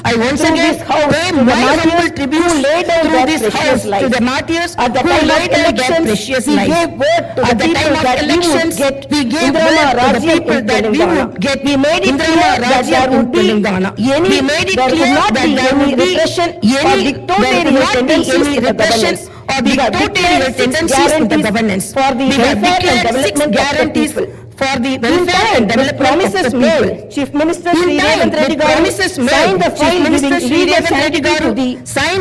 I once again pay my humble tribute through this house to the martyrs who laid down their precious life. At the time of elections, we gave word to the people that we would get Indira Rajya in Telangana. We made it clear that there would be any repression or dictatorial tendencies in the governance. We have declared 6 guarantees for the welfare and development of the people. Chief Minister In time, the promises made, signed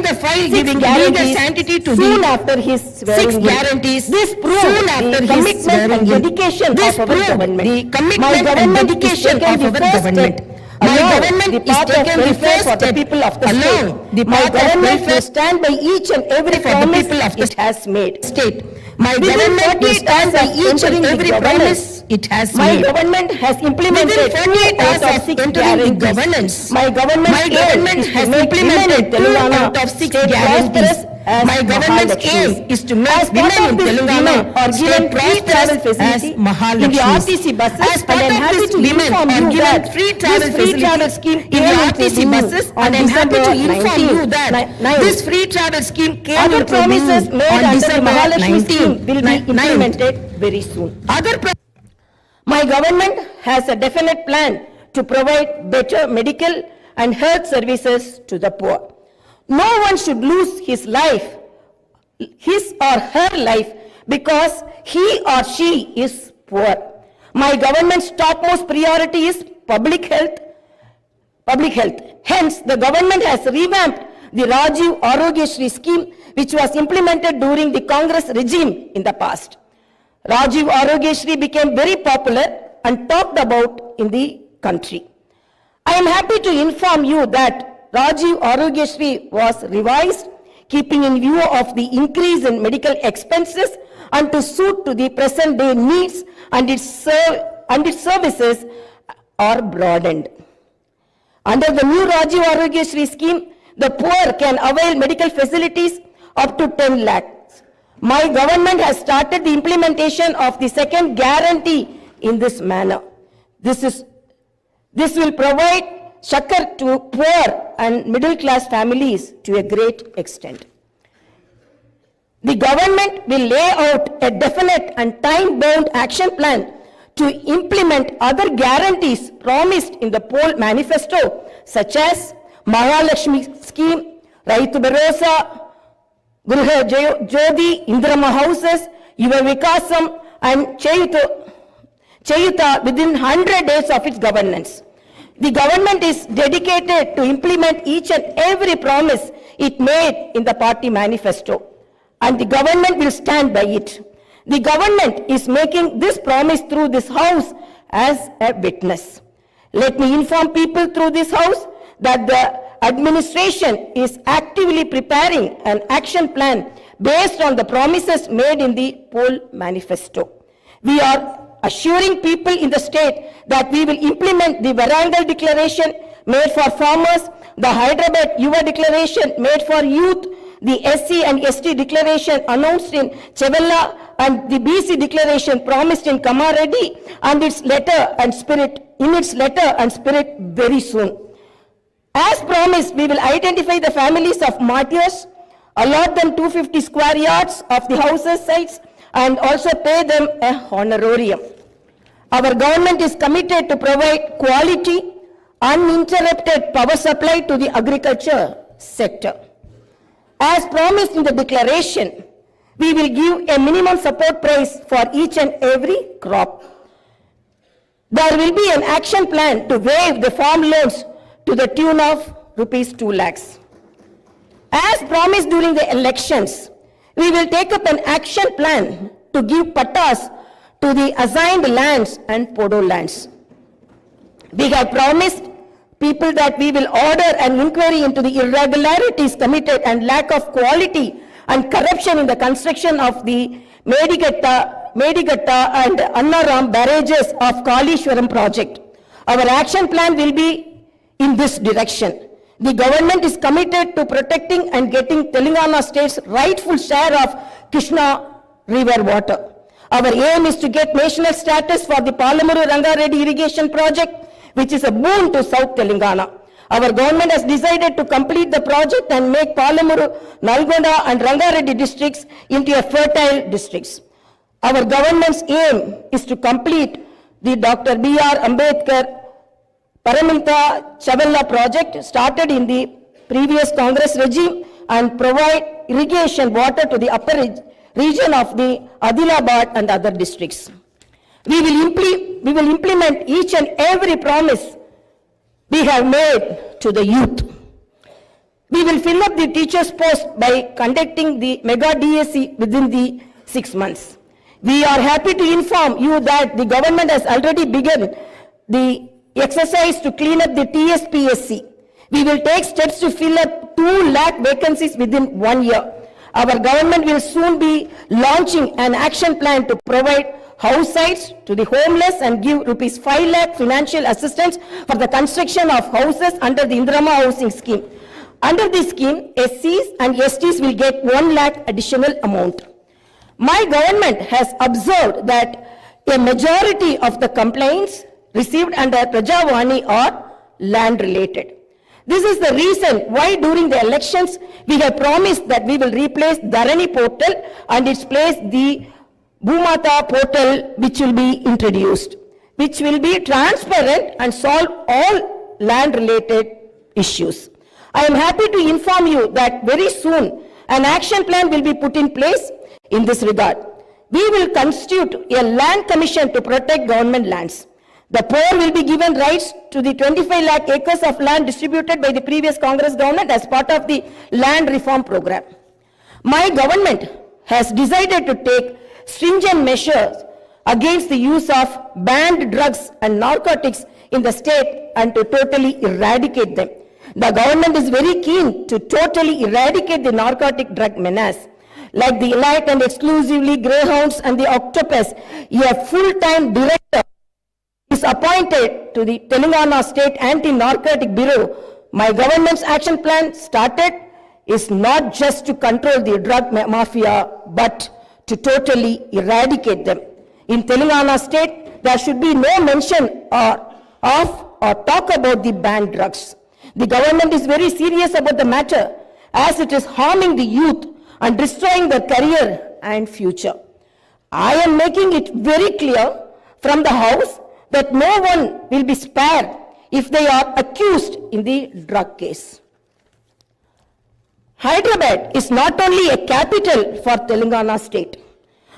the file giving legal sanctity to soon the after his 6 guarantees. This proved soon after the his commitment and dedication This of our proved government. the commitment and dedication of our government. My government is taking the first for the step people of the along state. the My path of government will welfare stand by each and every for the promise people of the it has made. state. My Within government 48 will stand by hours of each and entering the every governance, promise it has My made. government has implemented Within 48 2 out hours of of 6 entering the guarantees. governance, My government has implemented 2 out of 6 guarantees. My government's aim is to make women in Telangana stay prosperous as in the Mahalakshmis. RTC buses. As part of this, women are given free travel facility in the RTC buses, and I'm happy to inform you that this free travel scheme came Other into promises being made on under the December Mahalakshmi scheme will be 19. implemented very soon. My government has a definite plan to provide better medical and health services to the poor. No one should lose his or her life because he or she is poor. My government's topmost priority is public health. Hence, the government has revamped the Rajiv Arogyashri scheme, which was implemented during the Congress regime in the past. Rajiv Arogyashri became very popular and talked about in the country. I am happy to inform you that Rajiv Arogyashri was revised, keeping in view of the increase in medical expenses and to suit to the present day needs, and its services are broadened. Under the new Rajiv Arogyashri scheme, the poor can avail medical facilities up to 10 lakhs. My government has started the implementation of the second guarantee in this manner. This will provide succor to poor and middle class families to a great extent. The government will lay out a definite and time-bound action plan to implement other guarantees promised in the poll manifesto, such as Mahalakshmi scheme, Raitu Bharosa, Griha Jyoti, Indirama houses, Yuva Vikasam, and Chayuta within 100 days of its governance. The government is dedicated to implement each and every promise it made in the party manifesto, and the government will stand by it. The government is making this promise through this house as a witness. Let me inform people through this house that the administration is actively preparing an action plan based on the promises made in the poll manifesto. We are assuring people in the state that we will implement the Varangal declaration made for farmers, the Hyderabad Yuva declaration made for youth, the SC and ST declaration announced in Chevella, and the BC declaration promised in Kamareddy, and in its letter and spirit very soon. As promised, we will identify the families of martyrs, allot them 250 square yards of the houses sites, and also pay them a honorarium. Our government is committed to provide quality, uninterrupted power supply to the agriculture sector. As promised in the declaration, we will give a minimum support price for each and every crop. There will be an action plan to waive the farm loans to the tune of rupees 2 lakhs. As promised during the elections, we will take up an action plan to give pattas to the assigned lands and podo lands. We have promised people that we will order an inquiry into the irregularities committed and lack of quality and corruption in the construction of the Medigatta and Annaram barrages of Kalishwaram project. Our action plan will be in this direction. The government is committed to protecting and getting Telangana state's rightful share of Krishna river water. Our aim is to get national status for the Palamuru Rangareddy irrigation project, which is a boon to South Telangana. Our government has decided to complete the project and make Palamuru, Nalgonda and Rangareddy districts into a fertile districts. Our government's aim is to complete the Dr. B.R. Ambedkar Paramita Chavella project started in the previous Congress regime and provide irrigation water to the upper region of the Adilabad and other districts. We will implement each and every promise we have made to the youth. We will fill up the teachers' post by conducting the mega DSC within the 6 months. We are happy to inform you that the government has already begun the exercise to clean up the TSPSC. We will take steps to fill up 2 lakh vacancies within 1 year. Our government will soon be launching an action plan to provide house sites to the homeless and give rupees 5 lakh financial assistance for the construction of houses under the Indirama housing scheme. Under this scheme, SCs and STs will get 1 lakh additional amount. My government has observed that a majority of the complaints received under Prajavani are land related. This is the reason why during the elections we have promised that we will replace Dharani portal and its place the Bhumata portal, which will be introduced, which will be transparent and solve all land related issues. I am happy to inform you that very soon an action plan will be put in place in this regard. We will constitute a land commission to protect government lands. The poor will be given rights to the 25 lakh acres of land distributed by the previous Congress government as part of the land reform program. My government has decided to take stringent measures against the use of banned drugs and narcotics in the state and to totally eradicate them. The government is very keen to totally eradicate the narcotic drug menace. Like the elite and exclusively greyhounds and the octopus, a full-time director is appointed to the Telangana State Anti-Narcotic Bureau. My government's action plan started is not just to control the drug mafia, but to totally eradicate them. In Telangana State, there should be no mention of or talk about the banned drugs. The government is very serious about the matter as it is harming the youth and destroying their career and future. I am making it very clear from the House that no one will be spared if they are accused in the drug case. Hyderabad is not only a capital for Telangana state,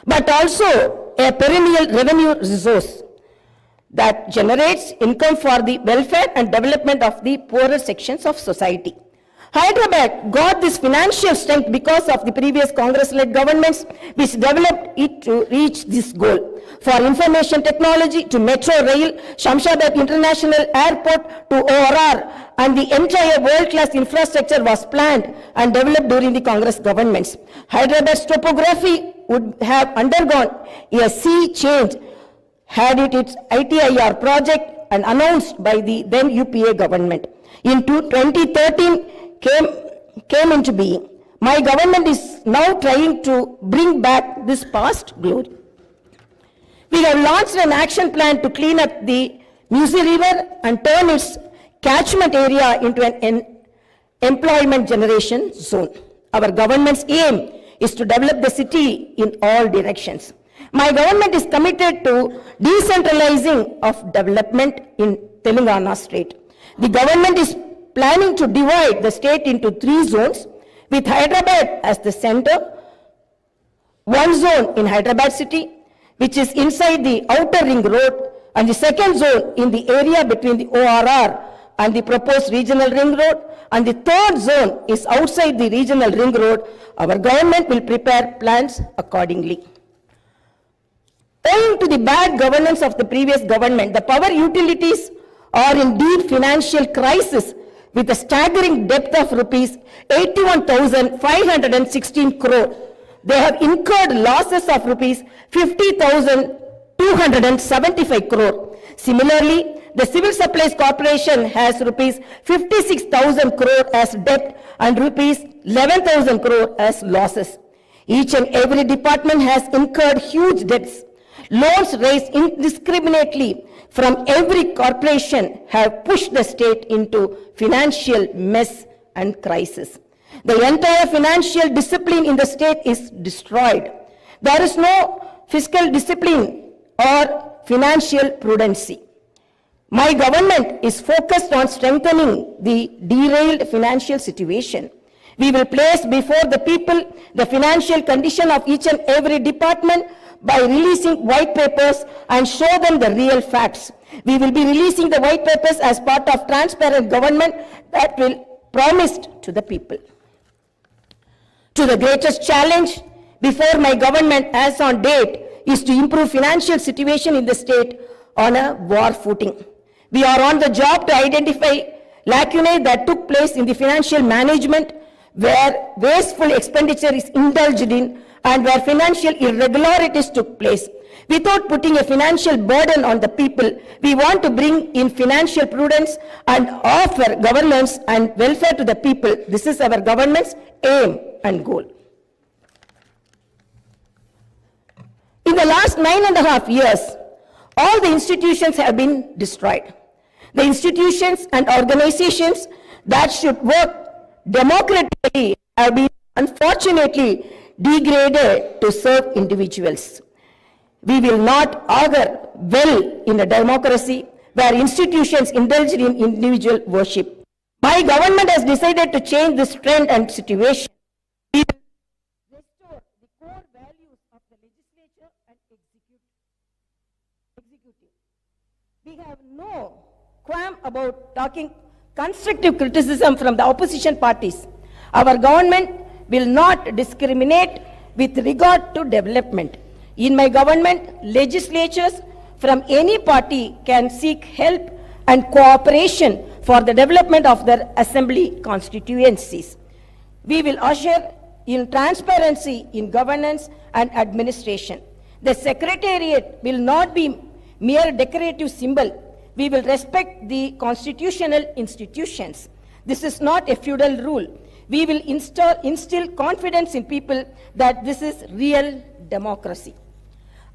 but also a perennial revenue resource that generates income for the welfare and development of the poorer sections of society. Hyderabad got this financial strength because of the previous Congress-led governments which developed it to reach this goal. For information technology to metro rail, Shamshabad International Airport to ORR, and the entire world-class infrastructure was planned and developed during the Congress governments. Hyderabad's topography would have undergone a sea change had it its ITIR project and announced by the then UPA government. In 2013 came into being. My government is now trying to bring back this past glory. We have launched an action plan to clean up the Musi River and turn its catchment area into an employment generation zone. Our government's aim is to develop the city in all directions. My government is committed to decentralizing of development in Telangana state. The government is planning to divide the state into 3 zones with Hyderabad as the center. One zone in Hyderabad city, which is inside the outer ring road, and the second zone in the area between the ORR and the proposed regional ring road, and the third zone is outside the regional ring road. Our government will prepare plans accordingly. Owing to the bad governance of the previous government, the power utilities are in deep financial crisis with a staggering debt of rupees 81,516 crore. They have incurred losses of rupees 50,275 crore. Similarly, the Civil Supplies Corporation has rupees 56,000 crore as debt and rupees 11,000 crore as losses. Each and every department has incurred huge debts. Loans raised indiscriminately from every corporation have pushed the state into financial mess and crisis. The entire financial discipline in the state is destroyed. There is no fiscal discipline or financial prudency. My government is focused on strengthening the derailed financial situation. We will place before the people the financial condition of each and every department by releasing white papers and show them the real facts. We will be releasing the white papers as part of transparent government that will promised to the people. To the greatest challenge before my government as on date is to improve financial situation in the state on a war footing. We are on the job to identify lacunae that took place in the financial management where wasteful expenditure is indulged in and where financial irregularities took place. Without putting a financial burden on the people, we want to bring in financial prudence and offer governance and welfare to the people. This is our government's aim and goal. In the last 9.5 years, all the institutions have been destroyed. The institutions and organizations that should work democratically have been unfortunately degraded to serve individuals. We will not augur well in a democracy where institutions indulge in individual worship. My government has decided to change this trend and situation. We will restore the core values of the legislature and executive. We have no qualm about talking constructive criticism from the opposition parties. Our government will not discriminate with regard to development. In my government, legislatures from any party can seek help and cooperation for the development of their assembly constituencies. We will usher in transparency in governance and administration. The secretariat will not be mere decorative symbol. We will respect the constitutional institutions. This is not a feudal rule. We will instill confidence in people that this is real democracy.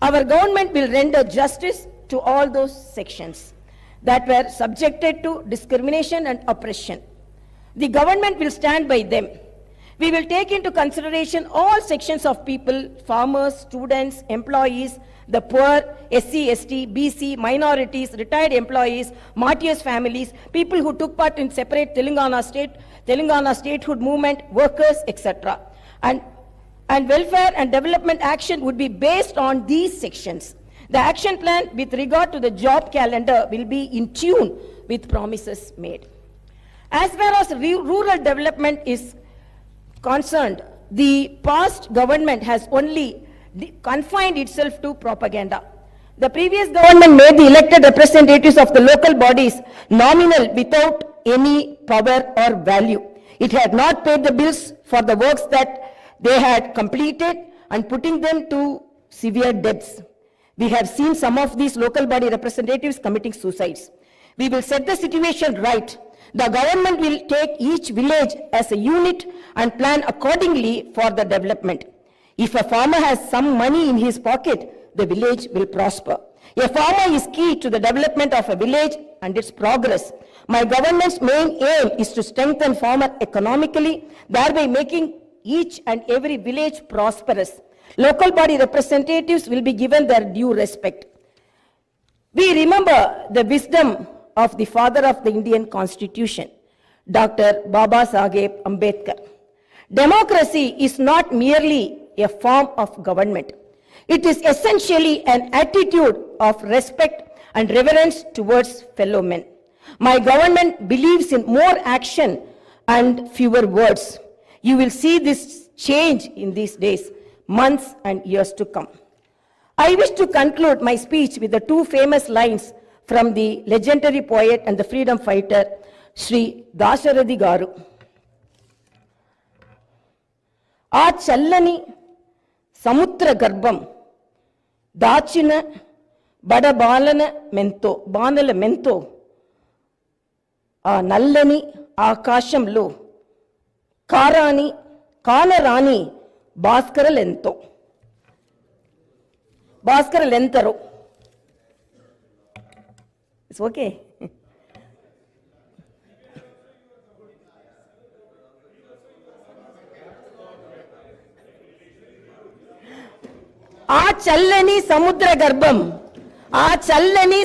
Our government will render justice to all those sections that were subjected to discrimination and oppression. The government will stand by them. We will take into consideration all sections of people, farmers, students, employees, the poor, SC, ST, BC, minorities, retired employees, martyrs' families, people who took part in separate Telangana statehood movement, workers, etc. And welfare and development action would be based on these sections. The action plan with regard to the job calendar will be in tune with promises made. As far as rural development is concerned, the past government has only confined itself to propaganda. The previous government made the elected representatives of the local bodies nominal without any power or value. It had not paid the bills for the works that they had completed and putting them to severe debts. We have seen some of these local body representatives committing suicides. We will set the situation right. The government will take each village as a unit and plan accordingly for the development. If a farmer has some money in his pocket, the village will prosper. A farmer is key to the development of a village and its progress. My government's main aim is to strengthen farmer economically, thereby making each and every village prosperous. Local body representatives will be given their due respect. We remember the wisdom of the father of the Indian Constitution, Dr. Baba Saheb Ambedkar. Democracy is not merely a form of government. It is essentially an attitude of respect and reverence towards fellow men. My government believes in more action and fewer words. You will see this change in these days, months and years to come. I wish to conclude my speech with the two famous lines from the legendary poet and the freedom fighter, Sri Dasharathy Garu. Aa challani samutra garbham dachina bada balana mento aa nallani aakashamlo కానరాని భాస్కరలెంతో. భాస్కర్ ఎంతరో. It's okay. ఆ చల్లని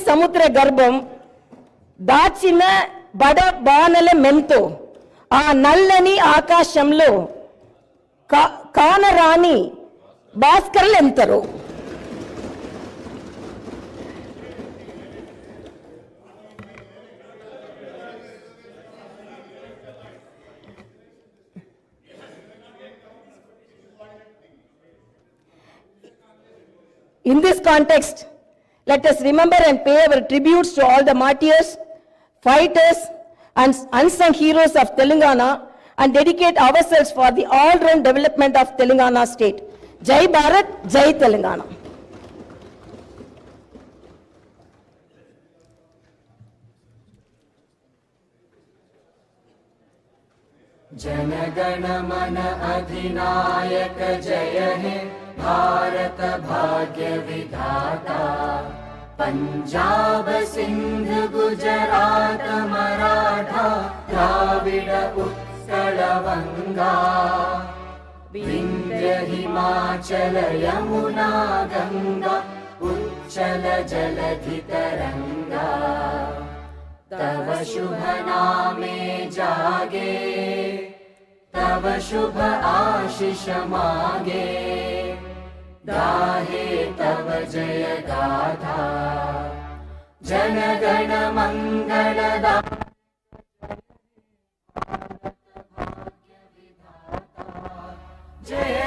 సముద్ర గర్భం దాచిన బడ బాణల మెంతో ఆ నల్లని ఆకాశంలో కానరాని భాస్కర్లు ఎంతరో. In this context, let us remember and pay our tributes to all the martyrs, fighters, and unsung heroes of Telangana and dedicate ourselves for the all-round development of Telangana state. Jai Bharat, Jai Telangana. जनगण मन अधिनायक जय हे भारत भाग्य विधाता। पंजाब सिंध गुजरात मराठा द्राविड उत्कल वंगा विंध्य हिमाचल यमुना गंगा उच्चल जलधि तरंगा। तव शुभ नामे जागे तव शुभ आशीष मागे गाहे तव जय गाथा जन गण मंगलदा जय